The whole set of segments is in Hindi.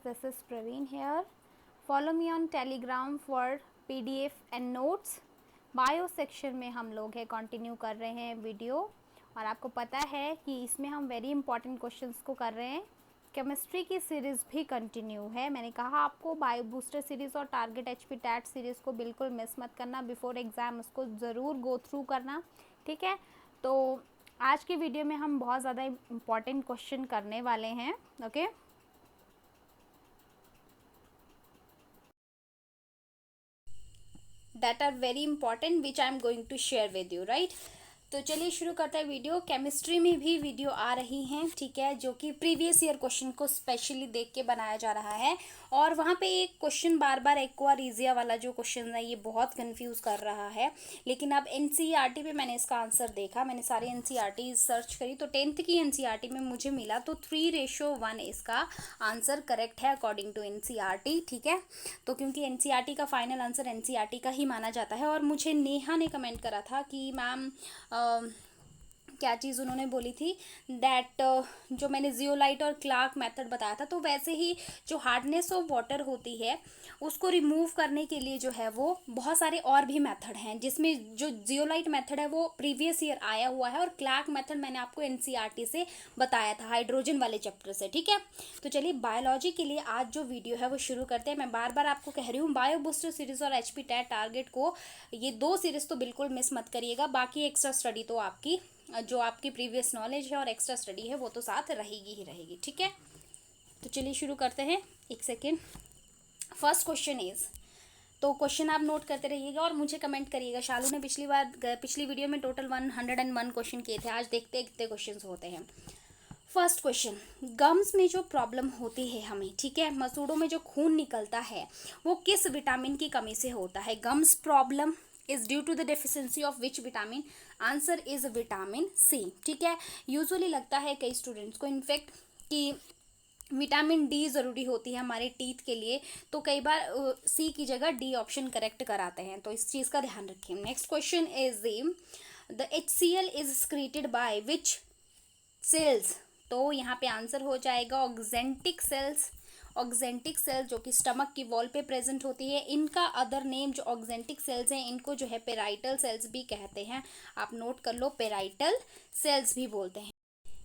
this is Praveen here. Follow me on Telegram for PDF and notes. Bio section में हम लोग है कंटिन्यू कर रहे हैं वीडियो, और आपको पता है कि इसमें हम वेरी इंपॉर्टेंट क्वेश्चंस को कर रहे हैं. केमिस्ट्री की सीरीज़ भी कंटिन्यू है. मैंने कहा आपको बायो बूस्टर सीरीज़ और टारगेट एचपी टैट सीरीज़ को बिल्कुल मिस मत करना. बिफोर एग्ज़ाम उसको ज़रूर गो थ्रू करना, ठीक है. तो आज की वीडियो में हम बहुत ज़्यादा इम्पॉर्टेंट क्वेश्चन करने वाले हैं. Okay, that are very important which I am going to share with you, right? तो चलिए शुरू करते हैं वीडियो. केमिस्ट्री में भी वीडियो आ रही हैं, ठीक है, जो कि प्रीवियस ईयर क्वेश्चन को स्पेशली देख के बनाया जा रहा है. और वहाँ पे एक क्वेश्चन बार बार एक्वारीजिया वाला जो क्वेश्चन है ये बहुत कंफ्यूज कर रहा है. लेकिन अब एनसीईआरटी पे मैंने इसका आंसर देखा, मैंने सारी एनसीईआरटी सर्च करी तो 10th की एनसीईआरटी में मुझे मिला तो 3:1 इसका आंसर करेक्ट है अकॉर्डिंग टू एनसीईआरटी, ठीक है. तो क्योंकि एनसीईआरटी का फाइनल आंसर एनसीईआरटी का ही माना जाता है. और मुझे नेहा ने कमेंट करा था कि मैम क्या चीज़ उन्होंने बोली थी दैट जो मैंने जियोलाइट और क्लार्क मेथड बताया था, तो वैसे ही जो हार्डनेस ऑफ वाटर होती है उसको रिमूव करने के लिए जो है वो बहुत सारे और भी मेथड हैं, जिसमें जो जियोलाइट मेथड है वो प्रीवियस ईयर आया हुआ है और क्लार्क मेथड मैंने आपको एनसीईआरटी से बताया था हाइड्रोजन वाले चैप्टर से, ठीक है. तो चलिए बायोलॉजी के लिए आज जो वीडियो है वो शुरू करते हैं. मैं बार बार आपको कह रही हूँ बायो बूस्टर सीरीज़ और एचपी टैट टारगेट को ये 2 सीरीज़ तो बिल्कुल मिस मत करिएगा. बाकी एक्स्ट्रा स्टडी तो आपकी जो आपकी प्रीवियस नॉलेज है और एक्स्ट्रा स्टडी है वो तो साथ रहेगी ही रहेगी, ठीक है. तो चलिए शुरू करते हैं. एक सेकेंड. फर्स्ट क्वेश्चन इज, तो क्वेश्चन आप नोट करते रहिएगा और मुझे कमेंट करिएगा. शालू ने पिछली वीडियो में टोटल 101 क्वेश्चन किए थे. आज देखते हैं कितने क्वेश्चन होते हैं. फर्स्ट क्वेश्चन, गम्स में जो प्रॉब्लम होती है हमें, ठीक है, मसूड़ों में जो खून निकलता है वो किस विटामिन की कमी से होता है. Gums problem is due to the deficiency of which vitamin. Answer is vitamin C, ठीक है. यूजुअली लगता है कई स्टूडेंट्स को इनफैक्ट कि विटामिन डी ज़रूरी होती है हमारे टीथ के लिए, तो कई बार सी की जगह डी ऑप्शन करेक्ट कराते हैं, तो इस चीज़ का ध्यान रखें. Next question is the HCl is secreted by which cells. तो यहाँ पे आंसर हो जाएगा ऑक्जेंटिक सेल्स. ऑक्जेंटिक सेल्स जो कि स्टमक की वॉल पे प्रेजेंट होती है, इनका अदर नेम जो ऑक्जेंटिक सेल्स हैं इनको जो है पेराइटल सेल्स भी कहते हैं. आप नोट कर लो, पेराइटल सेल्स भी बोलते हैं.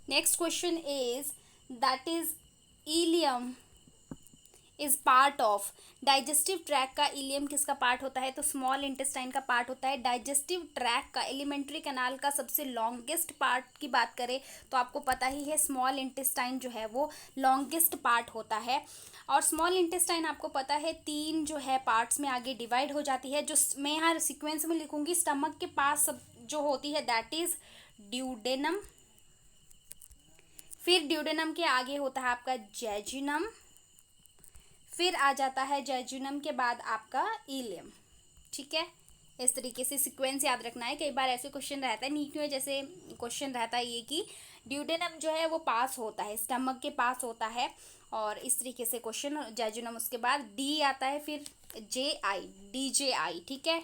Next question is that is ilium is part of. Digestive track का इलियम किसका पार्ट होता है, तो स्मॉल इंटेस्टाइन का पार्ट होता है. डाइजेस्टिव ट्रैक का एलिमेंट्री कैनाल का सबसे लॉन्गेस्ट पार्ट की बात करें तो आपको पता ही है स्मॉल इंटेस्टाइन जो है वो लॉन्गेस्ट पार्ट होता है. और स्मॉल इंटेस्टाइन आपको पता है 3 जो है पार्ट्स में आगे डिवाइड हो जाती है. जो मैं यहाँ सीक्वेंस में लिखूंगी, स्टमक के पास सब जो होती है दैट इज ड्यूडेनम. फिर ड्यूडेनम के आगे होता है आपका जेजुनम, फिर आ जाता है जेजुनम के बाद आपका इलियम, ठीक है. इस तरीके से सीक्वेंस याद रखना है. कई बार ऐसे क्वेश्चन रहता है नीट में, जैसे क्वेश्चन रहता है ये कि ड्यूडेनम जो है वो पास होता है, स्टमक के पास होता है, और इस तरीके से क्वेश्चन. जेजुनम उसके बाद डी आता है, फिर DJI, ठीक है.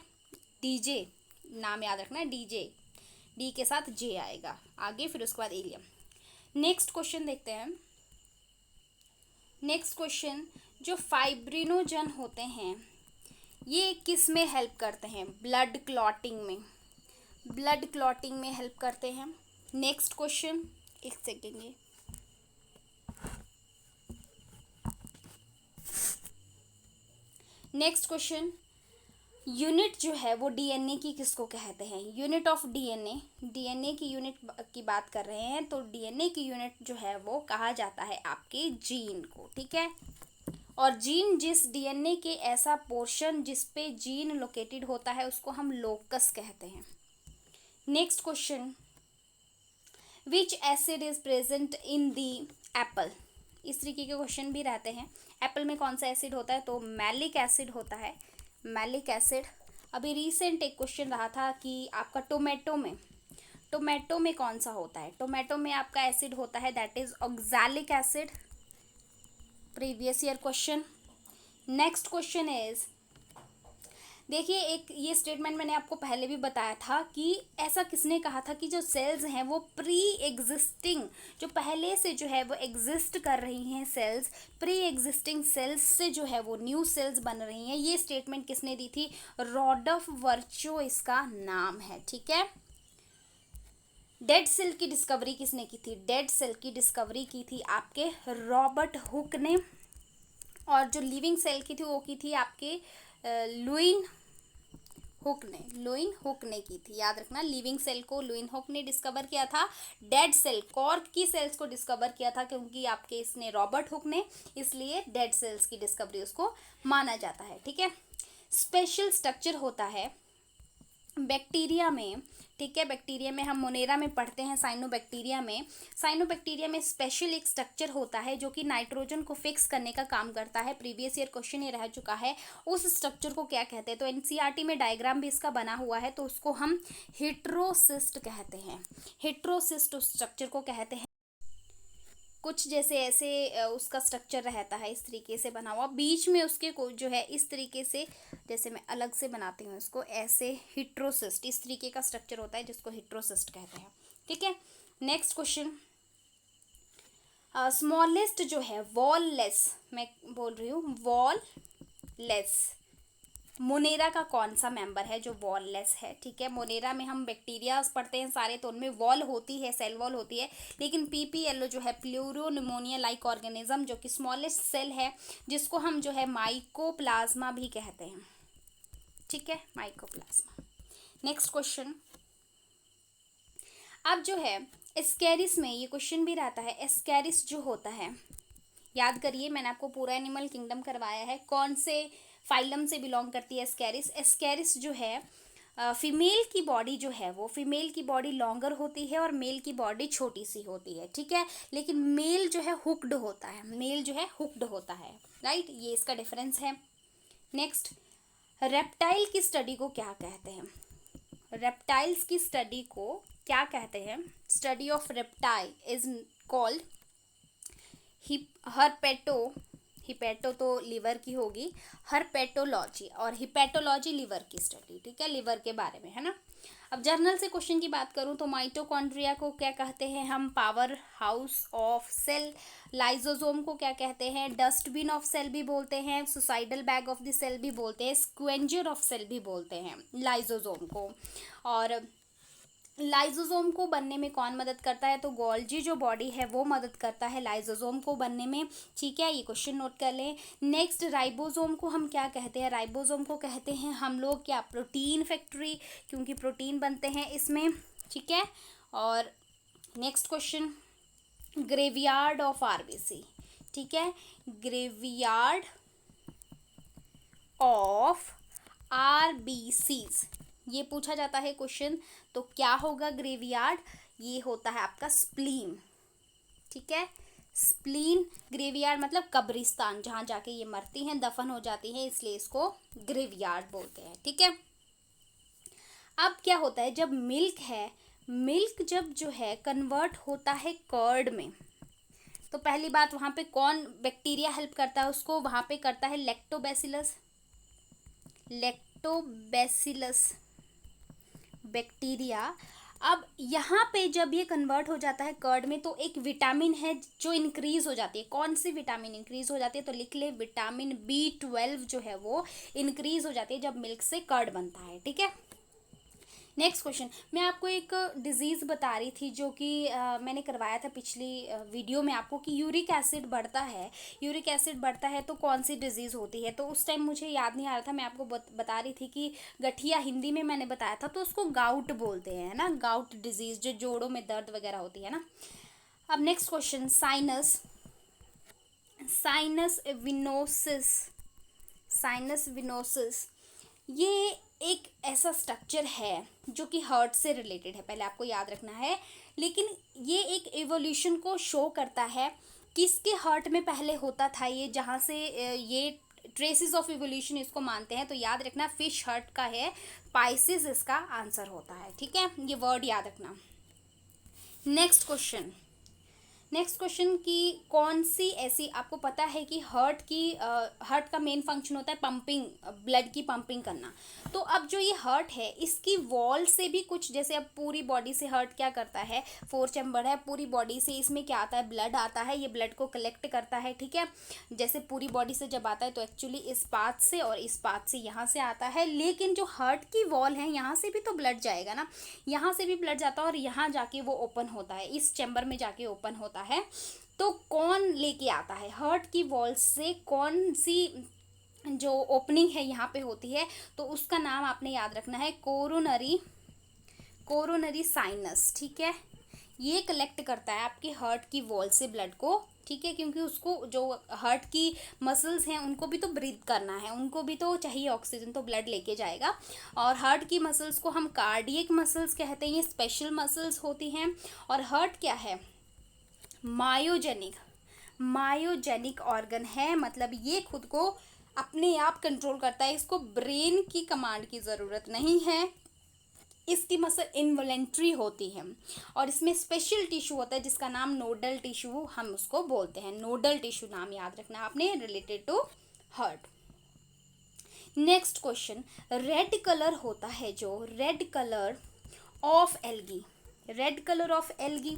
डीजे नाम याद रखना है, डीजे, डी के साथ जे आएगा आगे, फिर उसके बाद इलियम. नेक्स्ट क्वेश्चन देखते हैं. नेक्स्ट क्वेश्चन, जो फाइब्रिनोजन होते हैं ये किस में हेल्प करते हैं, ब्लड क्लॉटिंग में. ब्लड क्लॉटिंग में हेल्प करते हैं. नेक्स्ट क्वेश्चन, एक सेकेंड. ये नेक्स्ट क्वेश्चन, यूनिट जो है वो डीएनए की किसको कहते हैं. यूनिट ऑफ डीएनए, डीएनए की यूनिट की बात कर रहे हैं, तो डीएनए की यूनिट जो है वो कहा जाता है आपके जीन को, ठीक है. और जीन जिस डीएनए के ऐसा पोर्शन जिस पे जीन लोकेटेड होता है उसको हम लोकस कहते हैं. Next question, which acid is present in the Apple. इस तरीके के क्वेश्चन भी रहते हैं. एप्पल में कौन सा एसिड होता है, तो मैलिक एसिड होता है. Malic acid. अभी रिसेंट एक क्वेश्चन रहा था कि आपका टोमेटो में कौन सा होता है. टोमेटो में आपका एसिड होता है that is oxalic acid. Previous year question. Next question is देखिए, एक ये स्टेटमेंट मैंने आपको पहले भी बताया था कि ऐसा किसने कहा था कि जो सेल्स हैं वो प्री एग्जिस्टिंग, जो पहले से जो है वो एग्जिस्ट कर रही हैं सेल्स, प्री एग्जिस्टिंग सेल्स से जो है वो न्यू सेल्स बन रही हैं। ये स्टेटमेंट किसने दी थी? रॉडॉल्फ वर्चो इसका नाम है, ठीक है। डेड सेल की डिस्कवरी किसने की थी? डेड सेल की डिस्कवरी की थी आपके रॉबर्ट हुक ने। और जो लिविंग सेल की थी वो की थी आपके लुइन हुक ने की थी। याद रखना, लिविंग सेल को लुइन हुक ने डिस्कवर किया था। डेड सेल, कॉर्क की सेल्स को डिस्कवर किया था क्योंकि आपके इसने रॉबर्ट हुक ने, इसलिए डेड सेल्स की डिस्कवरी उसको माना जाता है, ठीक है। स्पेशल स्ट्रक्चर होता है बैक्टीरिया में, ठीक है। बैक्टीरिया में हम मोनेरा में पढ़ते हैं, साइनोबैक्टीरिया में स्पेशल एक स्ट्रक्चर होता है जो कि नाइट्रोजन को फिक्स करने का काम करता है। प्रीवियस ईयर क्वेश्चन ये रह चुका है। उस स्ट्रक्चर को क्या कहते हैं? तो एनसीईआरटी में डायग्राम भी इसका बना हुआ है, तो उसको हम हेट्रोसिस्ट कहते हैं। हेट्रोसिस्ट उस स्ट्रक्चर को कहते हैं। कुछ जैसे ऐसे उसका स्ट्रक्चर रहता है, इस तरीके से बना हुआ, बीच में उसके को जो है इस तरीके से, जैसे मैं अलग से बनाती हूँ इसको, ऐसे हिट्रोसिस्ट, इस तरीके का स्ट्रक्चर होता है जिसको हिट्रोसिस्ट कहते हैं, ठीक है। नेक्स्ट क्वेश्चन, स्मॉलेस्ट जो है वॉललेस, मैं बोल रही हूँ वॉललेस, मोनेरा का कौन सा मेंबर है जो वॉललेस है? ठीक है, मोनेरा में हम बैक्टीरियाज पढ़ते हैं सारे, तो उनमें वॉल होती है, सेल वॉल होती है, लेकिन पीपीएलओ जो है प्लूरोनिमोनिया लाइक ऑर्गेनिज्म, जो कि स्मॉलेस्ट सेल है, जिसको हम जो है माइकोप्लाज्मा भी कहते हैं, ठीक है, माइकोप्लाज्मा। नेक्स्ट क्वेश्चन, अब जो है एस्केरिस में ये क्वेश्चन भी रहता है, एस्केरिस जो होता है, याद करिए मैंने आपको पूरा एनिमल किंगडम करवाया है, कौन से फाइलम से बिलोंग करती है एस्केरिस? एस्केरिस जो है फीमेल की बॉडी जो है वो, फीमेल की बॉडी लॉन्गर होती है और मेल की बॉडी छोटी सी होती है, ठीक है, लेकिन मेल जो है हुक्ड होता है, मेल जो है हुक्ड होता है, राइट, ये इसका डिफरेंस है। नेक्स्ट, रेप्टाइल की स्टडी को क्या कहते हैं? रेप्टाइल्स की स्टडी को क्या कहते हैं? Study of reptile is called hepato तो लिवर की होगी, हर्पेटोलॉजी, और हिपेटोलॉजी लिवर की स्टडी, ठीक है, लिवर के बारे में, है ना। अब जर्नल से क्वेश्चन की बात करूं तो माइटोकॉन्ड्रिया को क्या कहते हैं हम? Power house of cell. Lysosome को क्या कहते हैं? डस्टबिन ऑफ सेल भी बोलते हैं, suicidal bag of the cell भी बोलते हैं, स्क्वेंजर ऑफ सेल भी बोलते हैं लाइजोसोम को। और लाइजोसोम को बनने में कौन मदद करता है? तो गोल्जी जो बॉडी है वो मदद करता है लाइजोसोम को बनने में, ठीक है, ये क्वेश्चन नोट कर लें। नेक्स्ट, राइबोसोम को हम क्या कहते हैं? राइबोसोम को कहते हैं हम लोग क्या? प्रोटीन फैक्ट्री, क्योंकि प्रोटीन बनते हैं इसमें, ठीक है। और next question, graveyard of RBC, ठीक है, ग्रेवयार्ड ऑफ आरबीसीज, ये पूछा जाता है क्वेश्चन, तो क्या होगा ग्रेवयार्ड? ये होता है आपका स्प्लीन, ठीक है, स्प्लीन। ग्रेवयार्ड मतलब कब्रिस्तान, जहाँ जाके ये मरती हैं, दफन हो जाती हैं, इसलिए इसको ग्रेवयार्ड बोलते हैं, ठीक है। अब क्या होता है जब मिल्क है, मिल्क जब जो है कन्वर्ट होता है कर्ड में, तो पहली बात वहाँ पे कौन बैक्टीरिया हेल्प करता है उसको? वहाँ पे करता है लैक्टोबैसिलस, लैक्टोबैसिलस बैक्टीरिया। अब यहाँ पे जब ये कन्वर्ट हो जाता है कर्ड में, तो एक विटामिन है जो इंक्रीज हो जाती है। कौन सी विटामिन इंक्रीज हो जाती है? तो लिख ले, विटामिन B12 जो है वो इंक्रीज हो जाती है जब मिल्क से कर्ड बनता है, ठीक है। नेक्स्ट क्वेश्चन, मैं आपको एक डिजीज़ बता रही थी जो कि मैंने करवाया था पिछली वीडियो में आपको, कि यूरिक एसिड बढ़ता है, यूरिक एसिड बढ़ता है तो कौन सी डिजीज़ होती है? तो उस टाइम मुझे याद नहीं आ रहा था, मैं आपको बता रही थी कि गठिया, हिंदी में मैंने बताया था, तो उसको गाउट बोलते हैं ना, गाउट डिजीज़, जो जोड़ों में दर्द वगैरह होती है ना। अब next question, sinus, sinus venosus, sinus venosus, ये एक ऐसा स्ट्रक्चर है जो कि हार्ट से रिलेटेड है, पहले आपको याद रखना है, लेकिन ये एक एवोल्यूशन को शो करता है। किसके हार्ट में पहले होता था ये, जहाँ से ये ट्रेसेस ऑफ एवोल्यूशन इसको मानते हैं, तो याद रखना फिश हार्ट का है, पाइसिस इसका आंसर होता है, ठीक है, ये वर्ड याद रखना। नेक्स्ट क्वेश्चन, नेक्स्ट क्वेश्चन की कौन सी ऐसी, आपको पता है कि हार्ट का मेन फंक्शन होता है पंपिंग, ब्लड की पंपिंग करना। तो अब जो ये हार्ट है इसकी वॉल से भी कुछ, जैसे अब पूरी बॉडी से हार्ट क्या करता है, 4 चैम्बर है, पूरी बॉडी से इसमें क्या आता है, ब्लड आता है, ये ब्लड को कलेक्ट करता है, ठीक है। जैसे पूरी बॉडी से जब आता है तो एक्चुअली इस पाथ से और इस पाथ से यहाँ से आता है, लेकिन जो हार्ट की वॉल है यहाँ से भी तो ब्लड जाएगा ना, यहाँ से भी ब्लड जाता है और यहाँ जाके वो ओपन होता है, इस चैम्बर में जाके ओपन होता है। तो कौन लेके आता है हार्ट की वॉल से, कौन सी जो ओपनिंग है यहाँ पे होती है, तो उसका नाम आपने याद रखना है कोरोनरी साइनस, ठीक है। ये कलेक्ट करता है आपके हार्ट की वॉल से ब्लड को, ठीक है, क्योंकि उसको जो हार्ट की मसल्स हैं उनको भी तो ब्रीथ करना है, उनको भी तो चाहिए ऑक्सीजन, तो ब्लड लेके जाएगा। और हार्ट की मसल्स को हम कार्डियक मसल्स कहते हैं, ये स्पेशल मसल्स होती हैं। और हार्ट क्या है, मायोजेनिक ऑर्गन है, मतलब ये खुद को अपने आप कंट्रोल करता है, इसको ब्रेन की कमांड की ज़रूरत नहीं है, इसकी मसल इनवॉलेंट्री होती है। और इसमें स्पेशल टिश्यू होता है जिसका नाम नोडल टिश्यू हम उसको बोलते हैं, नोडल टिश्यू नाम याद रखना है आपने, related to heart. Next question, red colour होता है जो, रेड कलर ऑफ एल्गी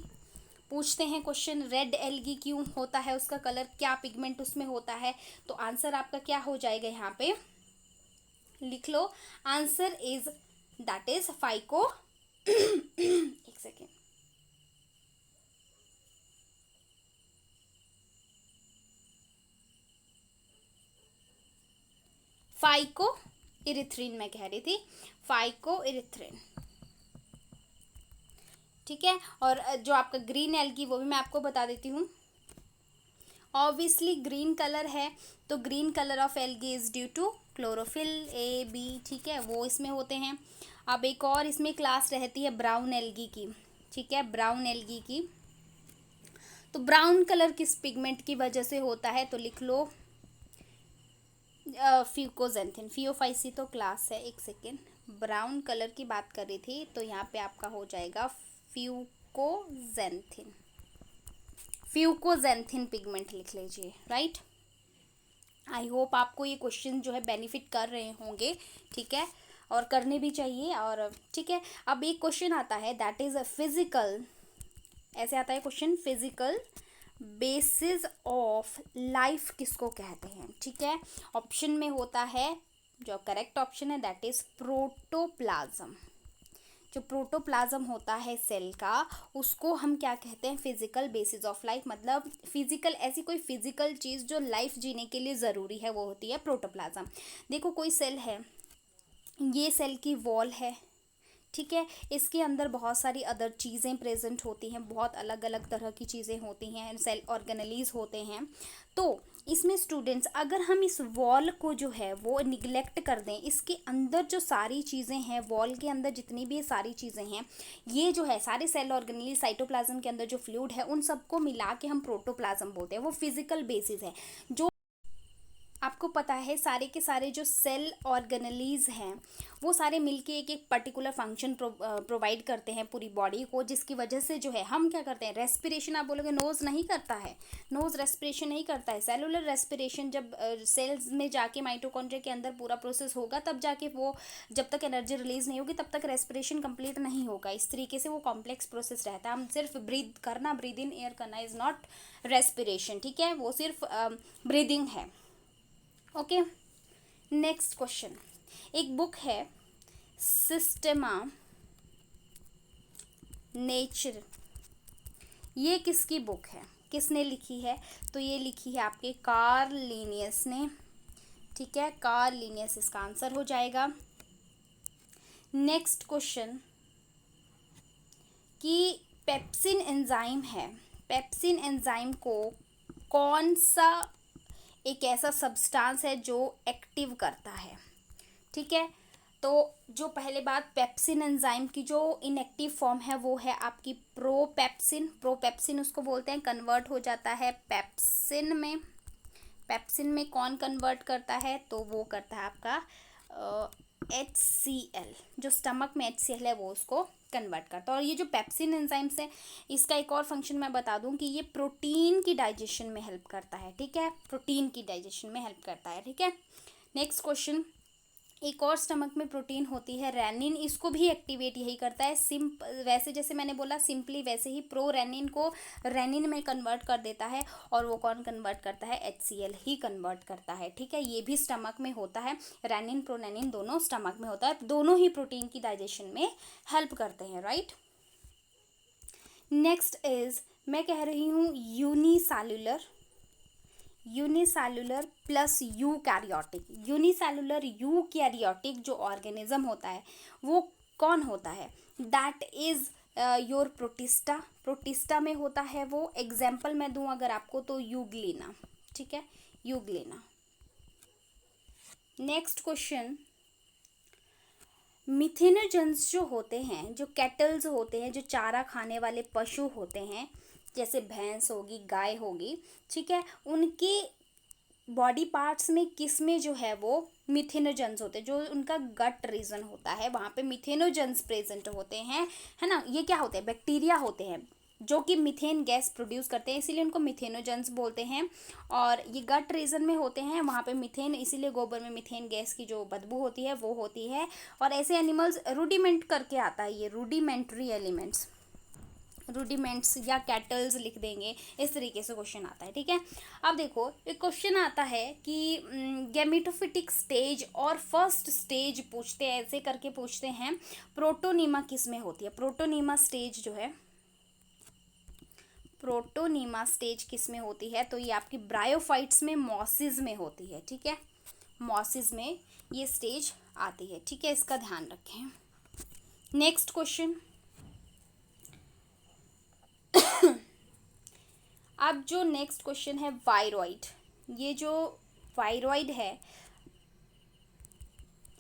पूछते हैं क्वेश्चन, रेड एल्गी क्यों होता है, उसका कलर क्या, पिगमेंट उसमें होता है। तो आंसर आपका क्या हो जाएगा, यहाँ पे लिख लो, आंसर इज दैट इज फाइको एक सेकेंड, फाइको इरिथ्रिन मैं कह रही थी, फाइको इरिथ्रिन, ठीक है। और जो आपका ग्रीन एल्गी वो भी मैं आपको बता देती हूँ, ऑब्वियसली ग्रीन कलर है तो green colour of algae is due to chlorophyll A B, ठीक है, वो इसमें होते हैं। अब एक और इसमें क्लास रहती है ब्राउन एल्गी की, ठीक है, ब्राउन एल्गी की। तो ब्राउन कलर किस पिगमेंट की वजह से होता है, तो लिख लो फ्यूकोजेंथिन, फियोफाइसी तो क्लास है, एक सेकेंड, ब्राउन कलर की बात कर रही थी, तो यहाँ पे आपका हो जाएगा फ्यूकोजेंथिन पिगमेंट लिख लीजिए, राइट। आई होप आपको ये क्वेश्चन जो है बेनिफिट कर रहे होंगे, ठीक है, और करने भी चाहिए, और ठीक है। अब एक क्वेश्चन आता है दैट इज अ फिजिकल, ऐसे आता है question, physical basis of life किसको कहते हैं, ठीक है। ऑप्शन में होता है, जो करेक्ट ऑप्शन है दैट इज प्रोटोप्लाज्म। जो प्रोटोप्लाज्म होता है सेल का, उसको हम क्या कहते हैं, फिजिकल बेसिस ऑफ लाइफ, मतलब फिजिकल, ऐसी कोई फिजिकल चीज़ जो लाइफ जीने के लिए ज़रूरी है वो होती है प्रोटोप्लाज्म। देखो कोई सेल है, ये सेल की वॉल है, ठीक है, इसके अंदर बहुत सारी अदर चीज़ें प्रेजेंट होती हैं, बहुत अलग अलग तरह की चीज़ें होती हैं, सेल ऑर्गेनेलीज होते हैं। तो इसमें स्टूडेंट्स, अगर हम इस वॉल को जो है वो निगलेक्ट कर दें, इसके अंदर जो सारी चीज़ें हैं, वॉल के अंदर जितनी भी सारी चीज़ें हैं, ये जो है सारे सेल ऑर्गेनेलीज, साइटोप्लाज्म के अंदर जो फ्लूइड है, उन सबको मिला के हम प्रोटोप्लाज्म बोलते हैं, वो फिजिकल बेसिस है। जो आपको पता है सारे के सारे जो सेल ऑर्गेनेलीज हैं वो सारे मिलके एक एक पर्टिकुलर फंक्शन प्रोवाइड करते हैं पूरी बॉडी को, जिसकी वजह से जो है हम क्या करते हैं, रेस्पिरेशन। आप बोलोगे नोज़ नहीं करता है, नोज़ रेस्पिरेशन नहीं करता है, सेलुलर रेस्पिरेशन जब सेल्स में जाके माइटोकॉन्ड्रिया के अंदर पूरा प्रोसेस होगा तब जाके वो, जब तक एनर्जी रिलीज नहीं होगी तब तक रेस्पिरेशन कंप्लीट नहीं होगा। इस तरीके से वो कॉम्प्लेक्स प्रोसेस रहता है। हम सिर्फ ब्रीद करना, ब्रीद इन एयर करना इज़ नॉट रेस्पिरेशन, ठीक है, वो सिर्फ ब्रीदिंग है। ओके, नेक्स्ट क्वेश्चन, एक बुक है सिस्टेमा नेचर, ये किसकी बुक है, किसने लिखी है, तो ये लिखी है आपके कार्ल लिनियस ने, ठीक है, कार्ल लिनियस इसका आंसर हो जाएगा। नेक्स्ट क्वेश्चन, कि पेप्सिन एंजाइम है, पेप्सिन एंजाइम को कौन सा एक ऐसा सब्सटेंस है जो एक्टिव करता है, ठीक है। तो जो पहले बात, पेप्सिन एंजाइम की जो इनएक्टिव फॉर्म है वो है आपकी प्रोपेप्सिन, प्रोपेप्सिन उसको बोलते हैं, कन्वर्ट हो जाता है पेप्सिन में। पेप्सिन में कौन कन्वर्ट करता है, तो वो करता है आपका HCl, जो स्टमक में HCl है वो उसको कन्वर्ट करता है। और ये जो पेप्सिन एंजाइम्स है, इसका एक और फंक्शन मैं बता दूं कि ये प्रोटीन की डाइजेशन में हेल्प करता है, ठीक है, प्रोटीन की डाइजेशन में हेल्प करता है, ठीक है। नेक्स्ट क्वेश्चन, एक और स्टमक में प्रोटीन होती है रेनिन, इसको भी एक्टिवेट यही करता है। वैसे जैसे मैंने बोला सिंपली, वैसे ही प्रो रेनिन को रेनिन में कन्वर्ट कर देता है, और वो कौन कन्वर्ट करता है, HCl ही कन्वर्ट करता है, ठीक है। ये भी स्टमक में होता है, रेनिन प्रोरेनिन दोनों स्टमक में होता है, दोनों ही प्रोटीन की डाइजेशन में हेल्प करते हैं, राइट। नेक्स्ट इज, मैं कह रही हूँ unicellular plus eukaryotic. Unicellular eukaryotic जो ऑर्गेनिज्म होता है वो कौन होता है, that is your protista. Protista में होता है वो। एग्जाम्पल मैं दूं अगर आपको तो यूग्लिना, ठीक है, यूग्लिना। नेक्स्ट क्वेश्चन, मिथेनोजेंस जो होते हैं, जो कैटल्स होते हैं, जो चारा खाने वाले पशु होते हैं, जैसे भैंस होगी, गाय होगी, ठीक है, उनके बॉडी पार्ट्स में किस में जो है वो मिथेनोजेंस होते हैं, जो उनका गट रीजन होता है वहाँ पे मिथेनोजेंस प्रेजेंट होते हैं, है ना। ये क्या होते हैं, बैक्टीरिया होते हैं जो कि मीथेन गैस प्रोड्यूस करते हैं, इसीलिए उनको मिथेनोजेंस बोलते हैं। और ये गट रीजन में होते हैं, वहाँ पे मीथेन, इसीलिए गोबर में मीथेन गैस की जो बदबू होती है वो होती है। और ऐसे एनिमल्स रूडिमेंट करके आता है, ये रूडिमेंट्री एलिमेंट्स, रूडिमेंट्स या कैटल्स लिख देंगे, इस तरीके से क्वेश्चन आता है, ठीक है। अब देखो एक क्वेश्चन आता है कि गैमेटोफिटिक स्टेज और फर्स्ट स्टेज पूछते हैं, ऐसे करके पूछते हैं, प्रोटोनीमा किस में होती है। प्रोटोनीमा स्टेज जो है, प्रोटोनीमा स्टेज किस में होती है, तो ये आपकी ब्रायोफाइट्स में, मॉसिस में होती है, ठीक है, मॉसिस में ये स्टेज आती है, ठीक है, इसका ध्यान रखें। नेक्स्ट क्वेश्चन, अब जो नेक्स्ट क्वेश्चन है वायरॉइड। ये जो वायरॉइड है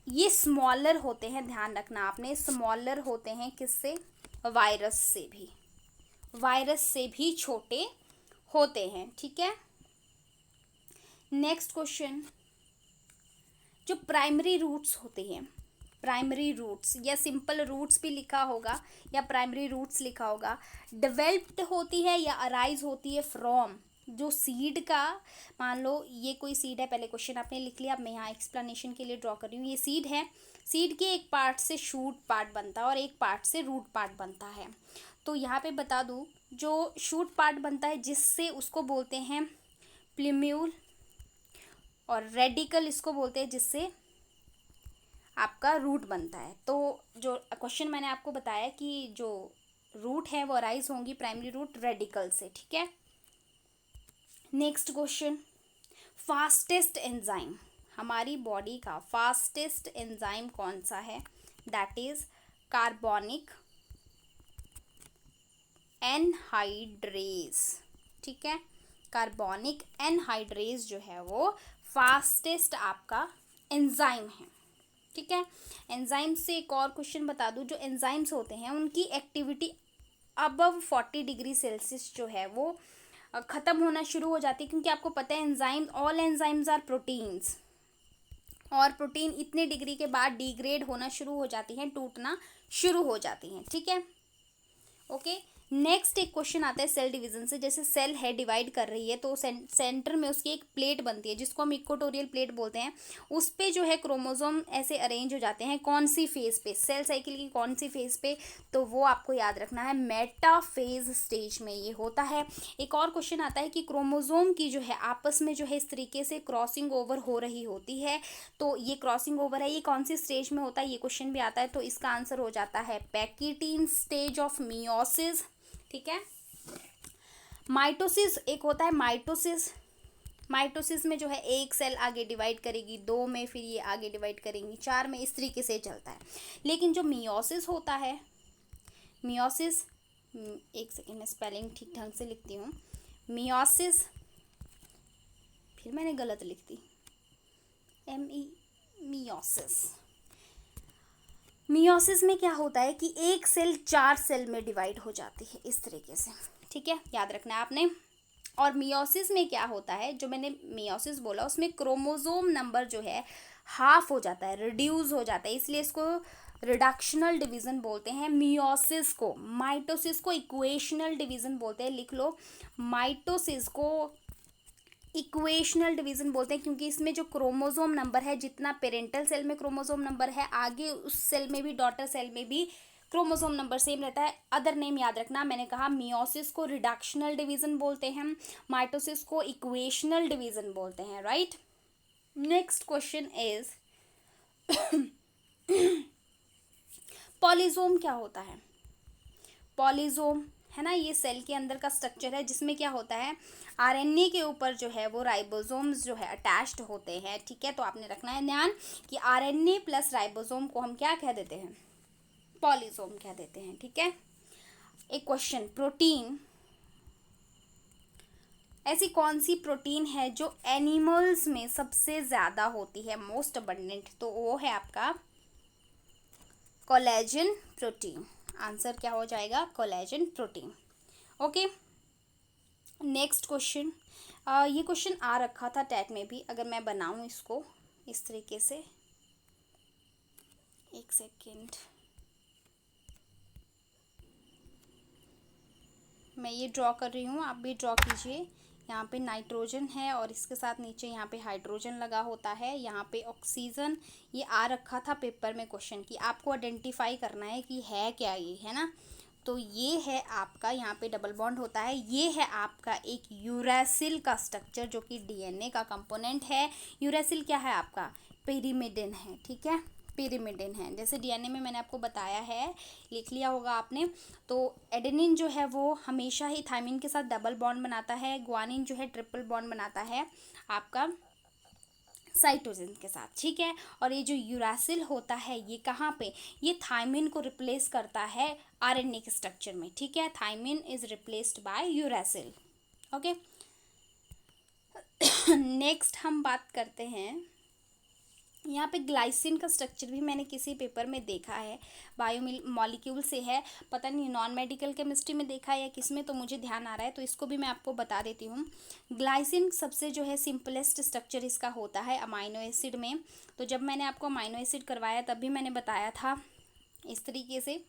ये स्मॉलर होते हैं, ध्यान रखना आपने, स्मॉलर होते हैं किससे, वायरस से भी, वायरस से भी छोटे होते हैं, ठीक है। नेक्स्ट क्वेश्चन, जो प्राइमरी रूट्स होते हैं, प्राइमरी रूट्स या सिंपल रूट्स भी लिखा होगा या प्राइमरी रूट्स लिखा होगा, डेवलप्ड होती है या अराइज होती है फ्रॉम, जो सीड का, मान लो ये कोई सीड है, पहले क्वेश्चन आपने लिख लिया, अब मैं यहाँ एक्सप्लेनेशन के लिए ड्रॉ कर रही हूँ। ये सीड है, सीड के एक पार्ट से शूट पार्ट बनता है और एक पार्ट से रूट पार्ट बनता है। तो यहाँ पे बता दूँ, जो शूट पार्ट बनता है जिससे, उसको बोलते हैं प्लूम्यूल, और रेडिकल इसको बोलते हैं जिससे आपका रूट बनता है। तो जो क्वेश्चन मैंने आपको बताया कि जो रूट है वो अराइज होंगी प्राइमरी रूट रेडिकल से, ठीक है। नेक्स्ट क्वेश्चन, फास्टेस्ट एंजाइम, हमारी बॉडी का फास्टेस्ट एंजाइम कौन सा है, दैट इज कार्बोनिक एनहाइड्रेज, ठीक है, कार्बोनिक एनहाइड्रेज जो है वो फास्टेस्ट आपका एंजाइम है, ठीक है। एंजाइम से एक और क्वेश्चन बता दूं, जो एंजाइम्स होते हैं उनकी एक्टिविटी अबव 40 डिग्री सेल्सियस जो है वो ख़त्म होना शुरू हो जाती है, क्योंकि आपको पता है enzyme, all enzymes are proteins, और प्रोटीन इतने डिग्री के बाद डिग्रेड होना शुरू हो जाती हैं, टूटना शुरू हो जाती हैं, ठीक है, ओके। नेक्स्ट एक क्वेश्चन आता है सेल डिवीजन से, जैसे सेल है डिवाइड कर रही है तो सेंटर में उसकी एक प्लेट बनती है जिसको हम इक्वेटोरियल प्लेट बोलते हैं, उस पे जो है क्रोमोसोम ऐसे अरेंज हो जाते हैं, कौन सी फेज पे, सेल साइकिल की कौन सी फेज पे, तो वो आपको याद रखना है मेटाफेज स्टेज में ये होता है। एक और क्वेश्चन आता है कि क्रोमोसोम की जो है आपस में जो है इस तरीके से क्रॉसिंग ओवर हो रही होती है, तो ये क्रॉसिंग ओवर है, ये कौन सी स्टेज में होता है, ये क्वेश्चन भी आता है, तो इसका आंसर हो जाता है पैकिटीन स्टेज ऑफ मियोसिस, ठीक है। माइटोसिस एक होता है, माइटोसिस, माइटोसिस में जो है एक सेल आगे डिवाइड करेगी, 2 में फिर ये आगे डिवाइड करेंगी, 4 में, इस तरीके से चलता है। लेकिन जो मियोसिस होता है, मियोसिस, एक सेकेंड में स्पेलिंग ठीक ढंग से लिखती हूँ, मियोसिस, फिर मैंने गलत लिख दी, मियोसिस, मियोसिस में क्या होता है कि एक सेल 4 सेल में डिवाइड हो जाती है, इस तरीके से, ठीक है, याद रखना है आपने। और मियोसिस में क्या होता है, जो मैंने मियोसिस बोला उसमें क्रोमोसोम नंबर जो है हाफ हो जाता है, रिड्यूस हो जाता है, इसलिए इसको रिडक्शनल डिवीजन बोलते हैं। मियोसिस को, माइटोसिस को इक्वेशनल डिवीजन बोलते हैं। लिख लो, माइटोसिस को इक्वेशनल डिवीजन बोलते हैं, क्योंकि इसमें जो क्रोमोसोम नंबर है, जितना पेरेंटल सेल में क्रोमोसोम नंबर है, आगे उस सेल में भी, डॉटर सेल में भी क्रोमोसोम नंबर सेम रहता है। अदर नेम याद रखना, मैंने कहा मियोसिस को रिडक्शनल डिवीजन बोलते हैं, माइटोसिस को इक्वेशनल डिवीजन बोलते हैं, राइट। नेक्स्ट क्वेश्चन इज पॉलीजोम क्या होता है? पॉलीजोम है ना, ये सेल के अंदर का स्ट्रक्चर है जिसमें क्या होता है, आरएनए के ऊपर जो है वो राइबोसोम्स जो है अटैच्ड होते हैं, ठीक है। तो आपने रखना है ध्यान कि आरएनए प्लस राइबोसोम को हम क्या कह देते हैं, पॉलीजोम कह देते हैं, ठीक है। एक क्वेश्चन, प्रोटीन, ऐसी कौन सी प्रोटीन है जो एनिमल्स में सबसे ज़्यादा होती है, मोस्ट अबंडेंट? तो वो है आपका कोलेजन प्रोटीन। आंसर क्या हो जाएगा, collagen protein. Okay, next question, ये क्वेश्चन आ रखा था टैट में भी, अगर मैं बनाऊं इसको इस तरीके से, एक सेकेंड, मैं ये ड्रॉ कर रही हूँ, आप भी ड्रॉ कीजिए। यहाँ पे नाइट्रोजन है और इसके साथ नीचे यहाँ पे हाइड्रोजन लगा होता है, यहाँ पे ऑक्सीजन। ये आ रखा था पेपर में क्वेश्चन की, आपको आइडेंटिफाई करना है कि है क्या ये, है ना। तो ये है आपका, यहाँ पे डबल बॉन्ड होता है, ये है आपका एक यूरेसिल का स्ट्रक्चर जो कि डीएनए का कंपोनेंट है। यूरेसिल क्या है आपका, पिरिमिडिन है, ठीक है, पिरिमिडिन है। जैसे डीएनए में मैंने आपको बताया है, लिख लिया होगा आपने। तो एडेनिन जो है वो हमेशा ही थायमिन के साथ डबल बॉन्ड बनाता है, ग्वानिन जो है ट्रिपल बॉन्ड बनाता है आपका साइटोसिन के साथ, ठीक है। और ये जो यूरासिल होता है ये कहाँ पे, ये थायमिन को रिप्लेस करता है आरएनए के स्ट्रक्चर में, ठीक है। Thymine is replaced by uracil, okay. Next हम बात करते हैं, यहाँ पे ग्लाइसिन का स्ट्रक्चर भी मैंने किसी पेपर में देखा है, बायो मॉलिक्यूल से है, पता नहीं नॉन मेडिकल केमिस्ट्री में देखा है या किस में, तो मुझे ध्यान आ रहा है, तो इसको भी मैं आपको बता देती हूँ। ग्लाइसिन सबसे जो है सिंपलेस्ट स्ट्रक्चर इसका होता है अमाइनो एसिड में। तो जब मैंने आपको अमाइनो एसिड करवाया तब भी मैंने बताया था इस तरीके से,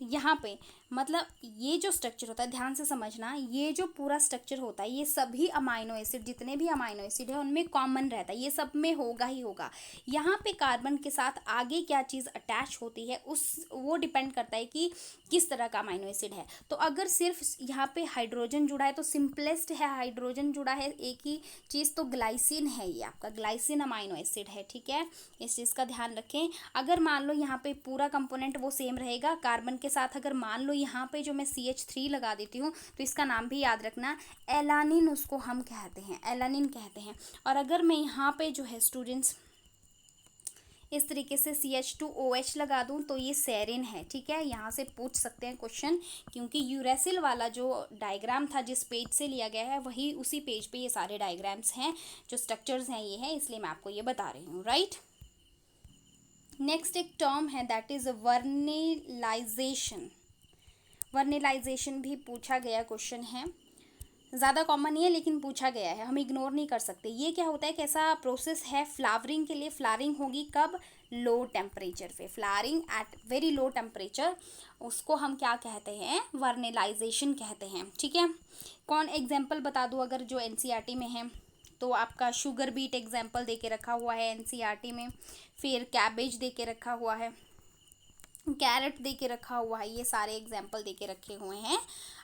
यहाँ पे मतलब ये जो स्ट्रक्चर होता है, ध्यान से समझना, ये जो पूरा स्ट्रक्चर होता है, ये सभी अमाइनो एसिड, जितने भी अमाइनो एसिड है उनमें कॉमन रहता है, ये सब में होगा ही होगा। यहाँ पे कार्बन के साथ आगे क्या चीज़ अटैच होती है उस वो डिपेंड करता है कि किस तरह का अमाइनो एसिड है। तो अगर सिर्फ यहाँ पे हाइड्रोजन जुड़ा है तो सिंपलेस्ट है, हाइड्रोजन जुड़ा है एक ही चीज़, तो ग्लाइसिन है, ये आपका ग्लाइसिन अमाइनो एसिड है, ठीक है। इस चीज़ का ध्यान रखें। अगर मान लो यहाँ पे पूरा कंपोनेंट वो सेम रहेगा कार्बन के साथ, अगर मान लो यहाँ पे जो मैं CH3 लगा देती हूँ तो इसका नाम भी याद रखना, एलानिन उसको हम कहते हैं, एलानिन कहते हैं। और अगर मैं यहाँ पे जो है स्टूडेंट्स इस तरीके से CH2OH लगा दूं तो ये सेरिन है, ठीक है। यहाँ से पूछ सकते हैं क्वेश्चन, क्योंकि यूरेसिल वाला जो डायग्राम था जिस पेज से लिया गया है वही उसी पेज पे ये सारे डायग्राम्स हैं, जो स्ट्रक्चर्स हैं ये हैं, इसलिए मैं आपको ये बता रही हूँ, राइट। नेक्स्ट एक टर्म है दैट इज वर्निलाइजेशन। वर्निलाइजेशन भी पूछा गया क्वेश्चन है, ज़्यादा कॉमन नहीं है लेकिन पूछा गया है, हम इग्नोर नहीं कर सकते। ये क्या होता है, कैसा प्रोसेस है, फ्लावरिंग के लिए। फ्लावरिंग होगी कब, लो टेम्परेचर पे, flowering at very low temperature, उसको हम क्या कहते हैं, वर्निलाइजेशन कहते हैं, ठीक है। कौन एग्जाम्पल बता दूँ अगर जो NCERT में है, तो आपका शुगर बीट एग्जाम्पल दे के रखा हुआ है NCERT में, फिर कैबेज दे के रखा हुआ है, कैरेट दे के रखा हुआ है, ये सारे एग्जाम्पल दे के रखे हुए हैं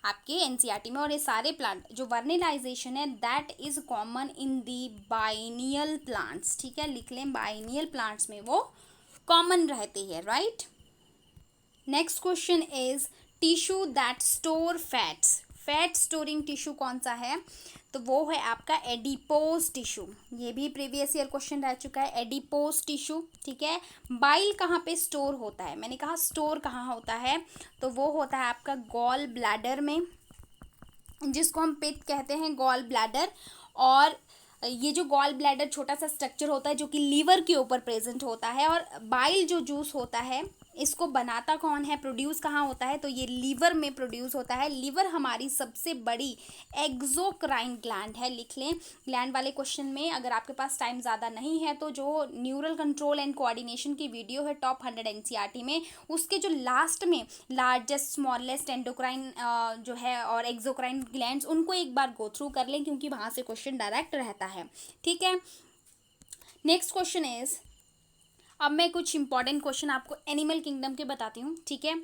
आपके NCERT में। और ये सारे प्लांट जो वर्निलाइजेशन है that is common in the biennial plants, ठीक है, लिख लें, बाइनियल प्लांट्स में वो कॉमन रहती है, right. Next question is tissue that store fats. Fat storing tissue कौन सा है, तो वो है आपका एडिपोज टिश्यू। ये भी प्रीवियस ईयर क्वेश्चन रह चुका है, एडिपोज टिश्यू, ठीक है। बाइल कहाँ पे स्टोर होता है, मैंने कहा स्टोर कहाँ होता है, तो वो होता है आपका गॉल ब्लैडर में, जिसको हम पित्त कहते हैं, गॉल ब्लैडर। और ये जो गॉल ब्लैडर छोटा सा स्ट्रक्चर होता है जो कि लीवर के ऊपर प्रेजेंट होता है, और बाइल जो जूस होता है इसको बनाता कौन है, प्रोड्यूस कहाँ होता है, तो ये लीवर में प्रोड्यूस होता है। लीवर हमारी सबसे बड़ी एक्सोक्राइन ग्लैंड है, लिख लें। ग्लैंड वाले क्वेश्चन में अगर आपके पास टाइम ज़्यादा नहीं है तो जो न्यूरल कंट्रोल एंड कोऑर्डिनेशन की वीडियो है टॉप 100 एनसीईआरटी में, उसके जो लास्ट में लार्जेस्ट स्मॉलेस्ट एंडोक्राइन जो है और एक्सोक्राइन ग्लैंड्स, उनको एक बार गो थ्रू कर लें क्योंकि वहाँ से क्वेश्चन डायरेक्ट रहता है। ठीक है, नेक्स्ट क्वेश्चन इज, अब मैं कुछ इंपॉर्टेंट क्वेश्चन आपको एनिमल किंगडम के बताती हूँ। ठीक है,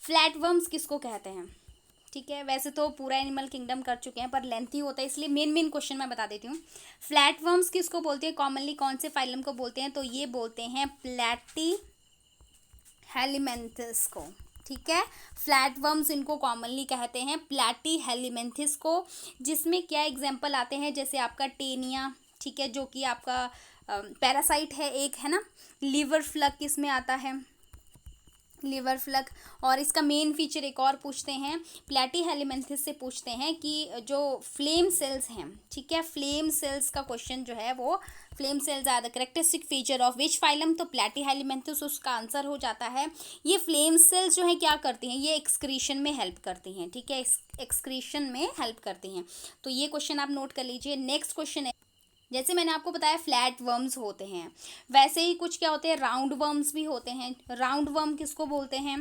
फ्लैटवर्म्स किसको कहते हैं। ठीक है, वैसे तो पूरा एनिमल किंगडम कर चुके हैं पर लेंथी होता है इसलिए मेन क्वेश्चन मैं बता देती हूँ। फ्लैटवर्म्स किसको बोलते हैं, कॉमनली कौन से फाइलम को बोलते हैं, तो ये बोलते हैं प्लैटी हेलिमेंथिस को। ठीक है, फ्लैटवर्म्स इनको कॉमनली कहते हैं प्लैटी हेलिमेंथिस को, जिसमें क्या एग्जाम्पल आते हैं, जैसे आपका टेनिया, ठीक है, जो कि आपका पैरासाइट है एक, है ना। लीवर फ्लग किसमें आता है, लीवर फ्लग। और इसका मेन फीचर एक और पूछते हैं, प्लैटी हेलिमेंथिस से पूछते हैं कि जो फ्लेम सेल्स हैं, ठीक है, फ्लेम सेल्स का क्वेश्चन जो है वो, flame cells are the characteristic feature of which phylum, तो प्लैटी हेलिमेंथिस उसका आंसर हो जाता है। ये फ्लेम सेल्स जो है क्या करती हैं, ये एक्सक्रीशन में हेल्प करती हैं। ठीक है, एक्सक्रीशन में हेल्प करती हैं, तो ये क्वेश्चन आप नोट कर लीजिए। नेक्स्ट क्वेश्चन है, जैसे मैंने आपको बताया फ्लैट वर्म्स होते हैं, वैसे ही कुछ क्या होते हैं, राउंड वर्म्स भी होते हैं। राउंड वर्म किसको बोलते हैं,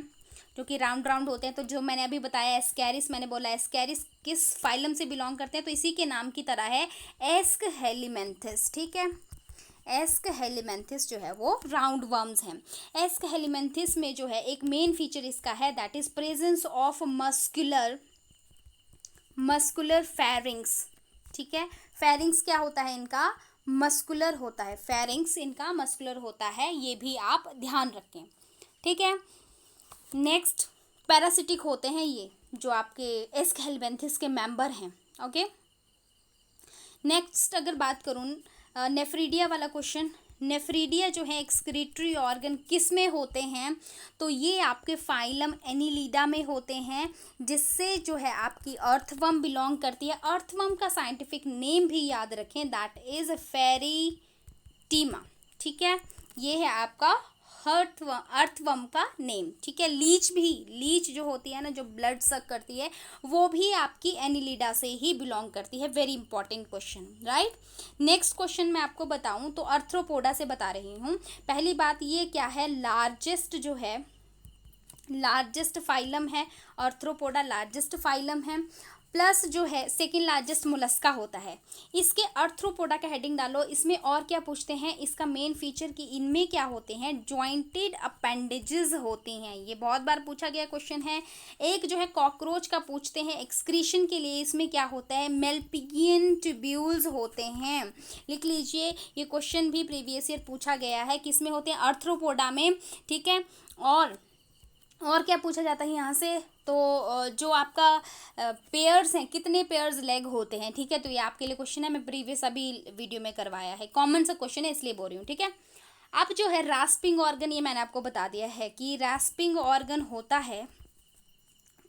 जो कि राउंड राउंड होते हैं। तो जो मैंने अभी बताया एस्कैरिस, मैंने बोला एस्कैरिस किस फाइलम से बिलोंग करते हैं, तो इसी के नाम की तरह है एस्क हेलिमेंथिस। ठीक है, एस्क हेलिमेंथिस जो है वो राउंड वर्म्स हैं। एस्क हेलिमेंथिस में जो है एक मेन फीचर इसका है, that is presence of muscular pharynx. ठीक है, फेरिंग्स क्या होता है इनका, मस्कुलर होता है, फेरिंग्स इनका मस्कुलर होता है, ये भी आप ध्यान रखें। ठीक है, नेक्स्ट पैरासिटिक होते हैं ये जो आपके एस्क हेलिमेंथिस के मेंबर हैं। ओके, नेक्स्ट अगर बात करूँ नेफ्रीडिया वाला क्वेश्चन, नेफ्रीडिया जो है एक्सक्रीटरी ऑर्गन किस में होते हैं, तो ये आपके फाइलम एनिलीडा में होते हैं, जिससे जो है आपकी अर्थवर्म बिलोंग करती है। अर्थवर्म का साइंटिफिक नेम भी याद रखें, दैट इज फेरिटीमा। ठीक है, ये है आपका अर्थवर्म का नेम। ठीक है, लीच जो होती है ना, जो ब्लड सक करती है, वो भी आपकी एनिलिडा से ही बिलोंग करती है। Very important question, right. Next question मैं आपको बताऊं तो आर्थ्रोपोडा से बता रही हूँ। पहली बात ये क्या है, लार्जेस्ट फाइलम है, आर्थ्रोपोडा लार्जेस्ट फाइलम है, प्लस जो है सेकेंड लार्जेस्ट मोलस्का होता है। इसके आर्थ्रोपोडा का हेडिंग डालो। इसमें और क्या पूछते हैं, इसका मेन फीचर कि इनमें क्या होते हैं, जॉइंटेड अपेंडेजेस होती हैं। ये बहुत बार पूछा गया क्वेश्चन है। एक जो है कॉकरोच का पूछते हैं, एक्सक्रीशन के लिए इसमें क्या होता है, मेल्पिगियन ट्यूब्यूल्स होते हैं। लिख लीजिए, ये क्वेश्चन भी प्रीवियस ईयर पूछा गया है, किसमें होते हैं, आर्थ्रोपोडा में। ठीक है, और क्या पूछा जाता है यहाँ से, तो जो आपका पेयर्स हैं, कितने पेयर्स लेग होते हैं। ठीक है, तो ये आपके लिए क्वेश्चन है, मैं प्रीवियस अभी वीडियो में करवाया है, कॉमन सा क्वेश्चन है इसलिए बोल रही हूँ। ठीक है, अब जो है रास्पिंग ऑर्गन, ये मैंने आपको बता दिया है कि रास्पिंग ऑर्गन होता है,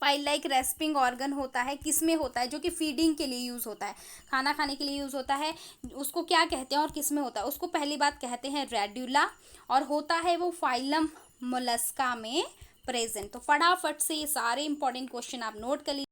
पाइल लाइक रेस्पिंग ऑर्गन होता है, किस में होता है, जो कि फीडिंग के लिए यूज़ होता है, खाना खाने के लिए यूज़ होता है। उसको क्या कहते हैं और किस में होता है, उसको पहली बात कहते हैं रेड्यूला, और होता है वो फाइलम मोलस्का में प्रेजेंट। तो फटाफट से ये सारे इंपॉर्टेंट क्वेश्चन आप नोट कर लीजिए।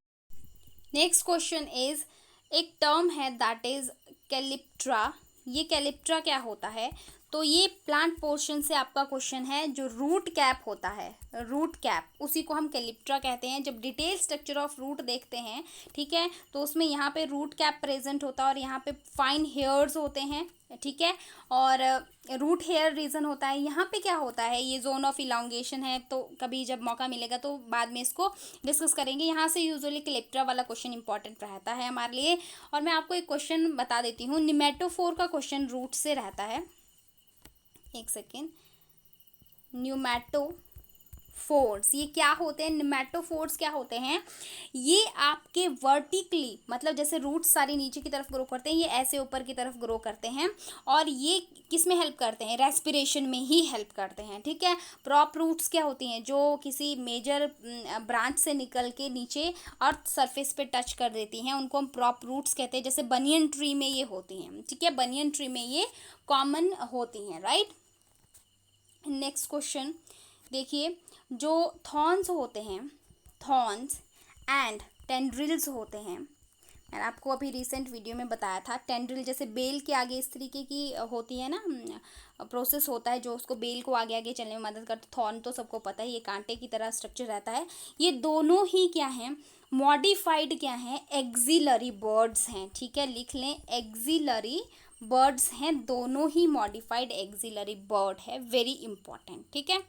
नेक्स्ट क्वेश्चन इज, एक टर्म है दैट इज कैलिप्ट्रा। ये कैलिप्ट्रा क्या होता है, तो ये प्लांट पोर्शन से आपका क्वेश्चन है। जो रूट कैप होता है, रूट कैप, उसी को हम कैलिप्ट्रा कहते हैं। जब डिटेल स्ट्रक्चर ऑफ रूट देखते हैं, ठीक है, तो उसमें यहाँ पे रूट कैप प्रेजेंट होता है और यहाँ पे फाइन हेयर्स होते हैं। ठीक है, और रूट हेयर रीजन होता है। यहाँ पे क्या होता है, ये जोन ऑफ इलांगेशन है, तो कभी जब मौका मिलेगा तो बाद में इसको डिस्कस करेंगे। यहाँ से यूजुअली कैलिप्ट्रा वाला क्वेश्चन इंपॉर्टेंट रहता है हमारे लिए। और मैं आपको एक क्वेश्चन बता देती हूँ, निमेटोफोर का क्वेश्चन रूट से रहता है। एक सेकेंड, न्यूमैटोफोर्स ये क्या होते हैं, निमेटोफोर्स क्या होते हैं, ये आपके वर्टिकली, मतलब जैसे रूट सारी नीचे की तरफ ग्रो करते हैं, ये ऐसे ऊपर की तरफ ग्रो करते हैं। और ये किस में हेल्प करते हैं, रेस्पिरेशन में ही हेल्प करते हैं। ठीक है, प्रॉप रूट्स क्या होती हैं, जो किसी मेजर ब्रांच से निकल के नीचे अर्थ सरफेस पे टच कर देती हैं, उनको हम प्रॉप रूट्स कहते हैं। जैसे बनियन ट्री में ये होती हैं। ठीक है, बनियन ट्री में ये कॉमन होती हैं, राइट। नेक्स्ट क्वेश्चन, देखिए जो थॉर्न्स होते हैं, थॉर्न्स एंड टेंड्रिल्स होते हैं, मैंने आपको अभी रिसेंट वीडियो में बताया था, टेंड्रिल जैसे बेल के आगे इस तरीके की होती है ना, प्रोसेस होता है जो उसको बेल को आगे आगे चलने में मदद करता है। थॉर्न तो सबको पता है, ये कांटे की तरह स्ट्रक्चर रहता है। ये दोनों ही क्या हैं, मॉडिफाइड क्या हैं, एक्सिलरी बर्ड्स हैं। ठीक है, लिख लें, एक्सिलरी बर्ड्स हैं, दोनों ही मॉडिफाइड एक्सिलरी बर्ड है, वेरी इंपॉर्टेंट। ठीक है,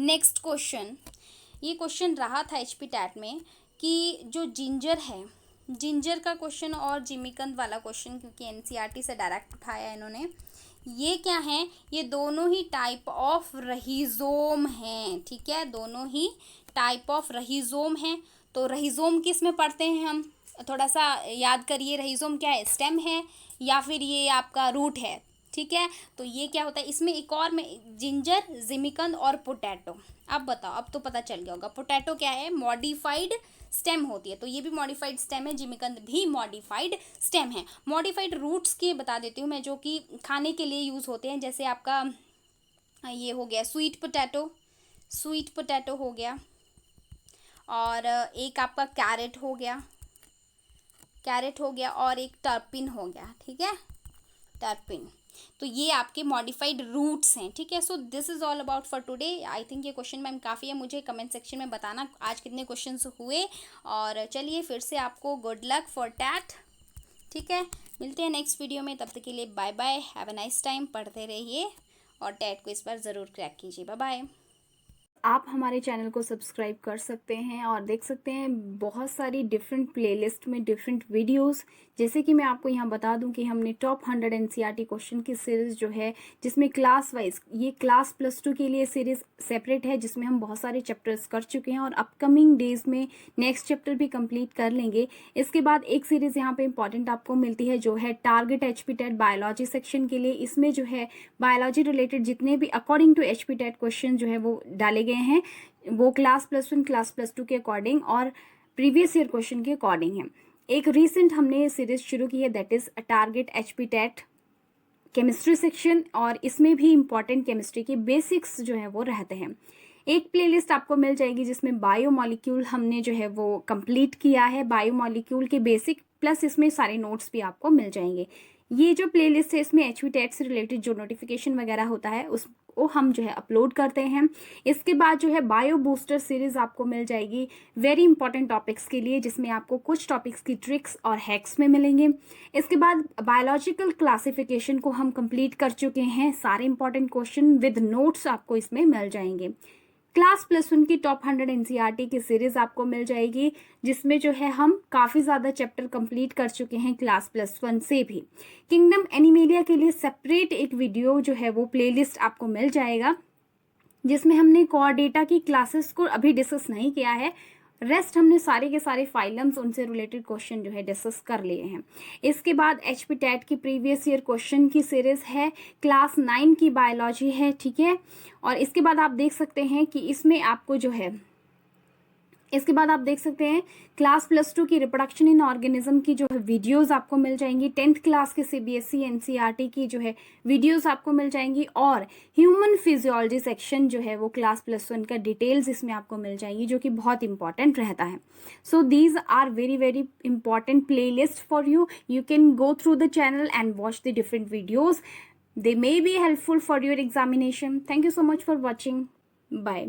नेक्स्ट क्वेश्चन, ये क्वेश्चन रहा था एचपी टैट में कि जो जिंजर है, जिंजर का क्वेश्चन और जिमीकंद वाला क्वेश्चन, क्योंकि एनसीईआरटी से डायरेक्ट उठाया है इन्होंने, ये क्या है, ये दोनों ही टाइप ऑफ रहीजोम हैं। ठीक है, दोनों ही टाइप ऑफ रहीजोम हैं। तो रहीजोम किस में पढ़ते हैं हम, थोड़ा सा याद करिए, रहीजोम क्या है, स्टेम है या फिर ये आपका रूट है। ठीक है, तो ये क्या होता है, इसमें एक और में जिंजर, जिमीकंद और पोटैटो। अब बताओ, अब तो पता चल गया होगा, पोटैटो क्या है, मॉडिफाइड स्टेम होती है, तो ये भी मॉडिफाइड स्टेम है, जिमीकंद भी मॉडिफाइड स्टेम है। मॉडिफाइड रूट्स के बता देती हूँ मैं, जो कि खाने के लिए यूज़ होते हैं, जैसे आपका ये हो गया स्वीट पोटैटो, स्वीट पोटैटो हो गया, और एक आपका कैरेट हो गया, कैरेट हो गया, और एक टर्पिन हो गया। ठीक है, टर्पिन, तो ये आपके मॉडिफाइड रूट्स हैं। ठीक है, so this is all about for today. I think ये क्वेश्चन मैम काफ़ी है, मुझे कमेंट सेक्शन में बताना आज कितने क्वेश्चंस हुए। और चलिए फिर से आपको गुड लक फॉर टैट। ठीक है, मिलते हैं नेक्स्ट वीडियो में, तब तक के लिए bye bye, have a nice time, पढ़ते रहिए और टैट को इस बार ज़रूर क्रैक कीजिए। Bye bye. आप हमारे चैनल को सब्सक्राइब कर सकते हैं और देख सकते हैं बहुत सारी डिफरेंट प्लेलिस्ट में डिफरेंट वीडियोस। जैसे कि मैं आपको यहाँ बता दूं कि हमने टॉप 100 एनसीईआरटी क्वेश्चन की सीरीज़ जो है, जिसमें क्लास वाइज, ये क्लास +2 के लिए सीरीज़ सेपरेट है, जिसमें हम बहुत सारे चैप्टर्स कर चुके हैं और अपकमिंग डेज में नेक्स्ट चैप्टर भी कंप्लीट कर लेंगे। इसके बाद एक सीरीज़ यहाँ पे इंपॉर्टेंट आपको मिलती है, जो है target HP TET biology section के लिए। इसमें जो है बायोलॉजी रिलेटेड जितने भी according to HP TET question जो है वो डाले गए हैं, वो क्लास +1 क्लास +2 के अकॉर्डिंग और प्रीवियस ईयर क्वेश्चन के अकॉर्डिंग है। एक रीसेंट हमने सीरीज शुरू की है, that is target HP TET chemistry section, और इसमें भी इंपॉर्टेंट केमिस्ट्री के बेसिक्स जो है वो रहते हैं। एक प्लेलिस्ट आपको मिल जाएगी जिसमें बायोमॉलिक्यूल हमने जो है वो कंप्लीट किया है, बायोमॉलिक्यूल के बेसिक प्लस इसमें सारे नोट्स भी आपको मिल जाएंगे। ये जो प्लेलिस्ट है, इसमें एचपी टेट से रिलेटेड जो नोटिफिकेशन वगैरह होता है उसको हम जो है अपलोड करते हैं। इसके बाद जो है बायो बूस्टर सीरीज आपको मिल जाएगी वेरी इंपॉर्टेंट टॉपिक्स के लिए, जिसमें आपको कुछ टॉपिक्स की ट्रिक्स और हैक्स में मिलेंगे। इसके बाद बायोलॉजिकल क्लासिफिकेशन को हम कंप्लीट कर चुके हैं, सारे इंपॉर्टेंट क्वेश्चन विद नोट्स आपको इसमें मिल जाएंगे। क्लास +1 की टॉप 100 एनसीईआरटी की सीरीज आपको मिल जाएगी, जिसमें जो है हम काफ़ी ज़्यादा चैप्टर कंप्लीट कर चुके हैं क्लास +1 से भी। किंगडम एनिमेलिया के लिए सेपरेट एक वीडियो जो है वो प्लेलिस्ट आपको मिल जाएगा, जिसमें हमने कोर डेटा की क्लासेस को अभी डिस्कस नहीं किया है, रेस्ट हमने सारे के सारे फाइलम्स उनसे रिलेटेड क्वेश्चन जो है डिस्कस कर लिए हैं। इसके बाद एचपी टेट की प्रीवियस ईयर क्वेश्चन की सीरीज है, क्लास 9 की बायोलॉजी है। ठीक है, और इसके बाद आप देख सकते हैं कि इसमें आपको जो है, इसके बाद आप देख सकते हैं क्लास +2 की रिप्रोडक्शन इन ऑर्गेनिज्म की जो है वीडियोस आपको मिल जाएंगी, 10th क्लास के सीबीएसई एनसीईआरटी की जो है वीडियोस आपको मिल जाएंगी, और ह्यूमन फिजियोलॉजी सेक्शन जो है वो क्लास +1 का डिटेल्स इसमें आपको मिल जाएंगी, जो कि बहुत इंपॉर्टेंट रहता है। So these are very very important play list for you. You can go through the channel and watch the different videos. They may be helpful for your examination. Thank you so much for watching. Bye.